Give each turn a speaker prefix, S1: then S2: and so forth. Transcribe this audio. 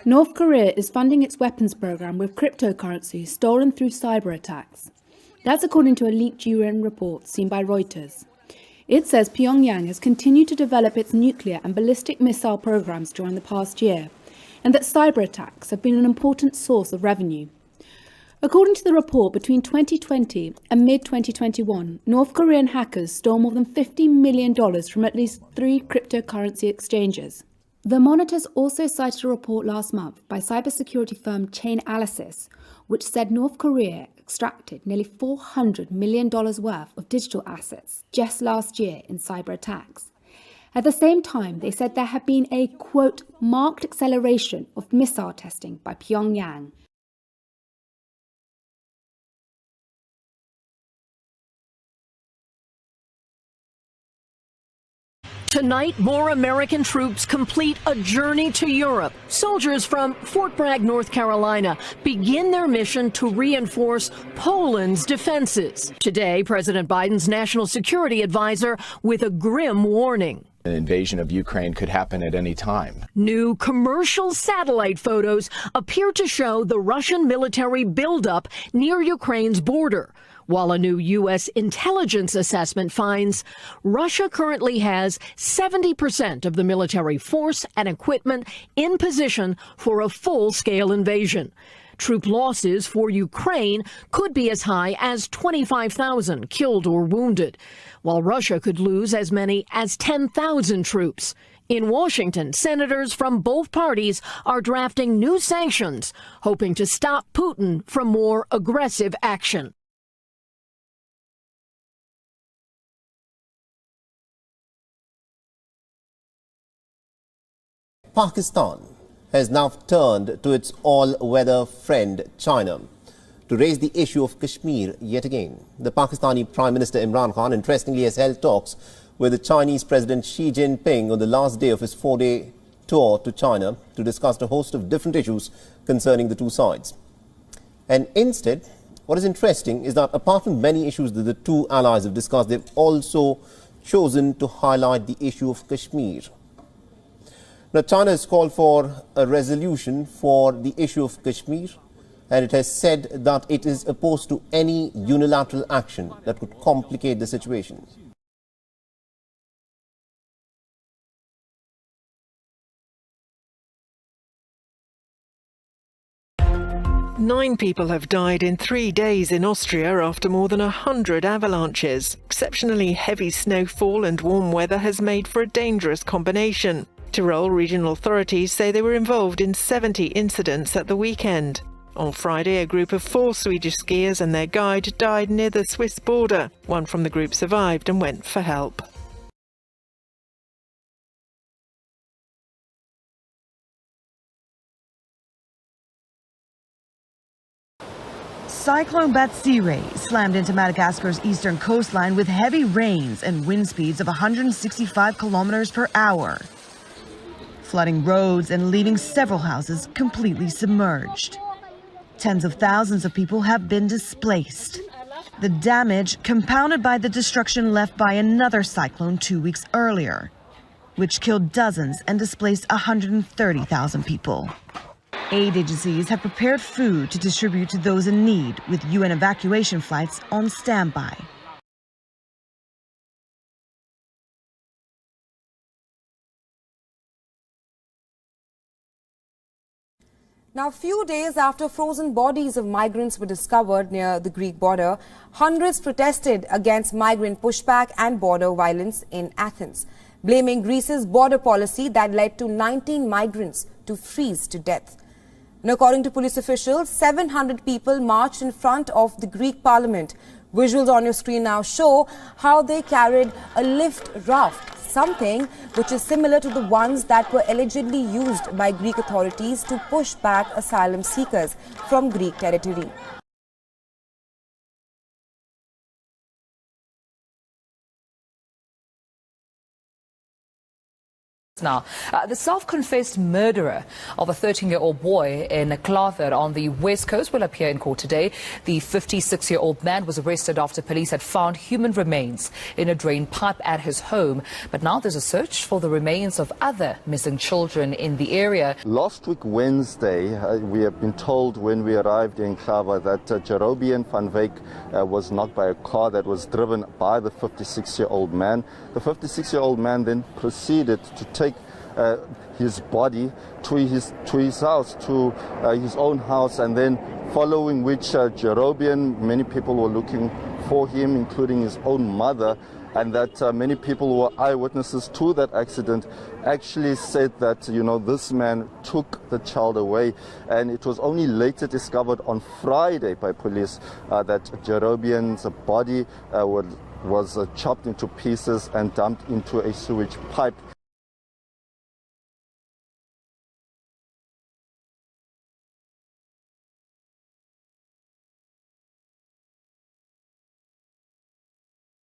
S1: North Korea is funding its weapons program with cryptocurrency stolen through cyber attacks. That's according to a leaked UN report seen by Reuters. It says Pyongyang has continued to develop its nuclear and ballistic missile programs during the past year, and that cyber attacks have been an important source of revenue. According to the report, between 2020 and mid-2021, North Korean hackers stole more than $50 million from at least 3 cryptocurrency exchanges. The Monitors also cited a report last month by cybersecurity firm Chainalysis, which said North Korea extracted nearly $400 million worth of digital assets just last year in cyber attacks. At the same time, they said there had been a, quote, marked acceleration of missile testing by Pyongyang.
S2: Tonight, more American troops complete a journey to Europe. Soldiers from Fort Bragg, North Carolina, begin their mission to reinforce Poland's defenses. Today, President Biden's national security advisor with a grim warning.
S3: An invasion of Ukraine could happen at any time.
S2: New commercial satellite photos appear to show the Russian military buildup near Ukraine's border, while a new U.S. intelligence assessment finds Russia currently has 70% of the military force and equipment in position for a full-scale invasion. Troop losses for Ukraine could be as high as 25,000 killed or wounded, while Russia could lose as many as 10,000 troops. In Washington, senators from both parties are drafting new sanctions, hoping to stop Putin from more aggressive action.
S4: Pakistan has now turned to its all-weather friend China to raise the issue of Kashmir yet again. The Pakistani Prime Minister Imran Khan, interestingly, has held talks with the Chinese President Xi Jinping on the last day of his 4-day tour to China to discuss a host of different issues concerning the two sides. And instead, what is interesting is that apart from many issues that the two allies have discussed, they've also chosen to highlight the issue of Kashmir. Now, China has called for a resolution for the issue of Kashmir, and it has said that it is opposed to any unilateral action that could complicate the situation.
S5: Nine people have died in 3 days in Austria after more than 100 avalanches. Exceptionally heavy snowfall and warm weather has made for a dangerous combination. Tyrol regional authorities say they were involved in 70 incidents at the weekend. On Friday, a group of 4 Swedish skiers and their guide died near the Swiss border. One from the group survived and went for help.
S6: Cyclone Betsarai slammed into Madagascar's eastern coastline with heavy rains and wind speeds of 165 kilometers per hour, flooding roads and leaving several houses completely submerged. Tens of thousands of people have been displaced. The damage compounded by the destruction left by another cyclone 2 weeks earlier, which killed dozens and displaced 130,000 people. Aid agencies have prepared food to distribute to those in need, with UN evacuation flights on standby.
S7: Now, a few days after frozen bodies of migrants were discovered near the Greek border, hundreds protested against migrant pushback and border violence in Athens, blaming Greece's border policy that led to 19 migrants to freeze to death. And according to police officials, 700 people marched in front of the Greek parliament. Visuals on your screen now show how they carried a lift raft, something which is similar to the ones that were allegedly used by Greek authorities to push back asylum seekers from Greek territory.
S8: now. The self-confessed murderer of a 13-year-old boy in Clather on the west coast will appear in court today. The 56-year-old man was arrested after police had found human remains in a drain pipe at his home. But now there's a search for the remains of other missing children in the area.
S9: Last week Wednesday, we have been told when we arrived in Clather that Jerobian van Wyk was knocked by a car that was driven by the 56-year-old man. The 56-year-old man then proceeded to take his body to his house, to his own house, and then following which Jerobian, many people were looking for him, including his own mother, and that many people who were eyewitnesses to that accident actually said that, you know, this man took the child away. And it was only later discovered on Friday by police that Jerobian's body was chopped into pieces and dumped into a sewage pipe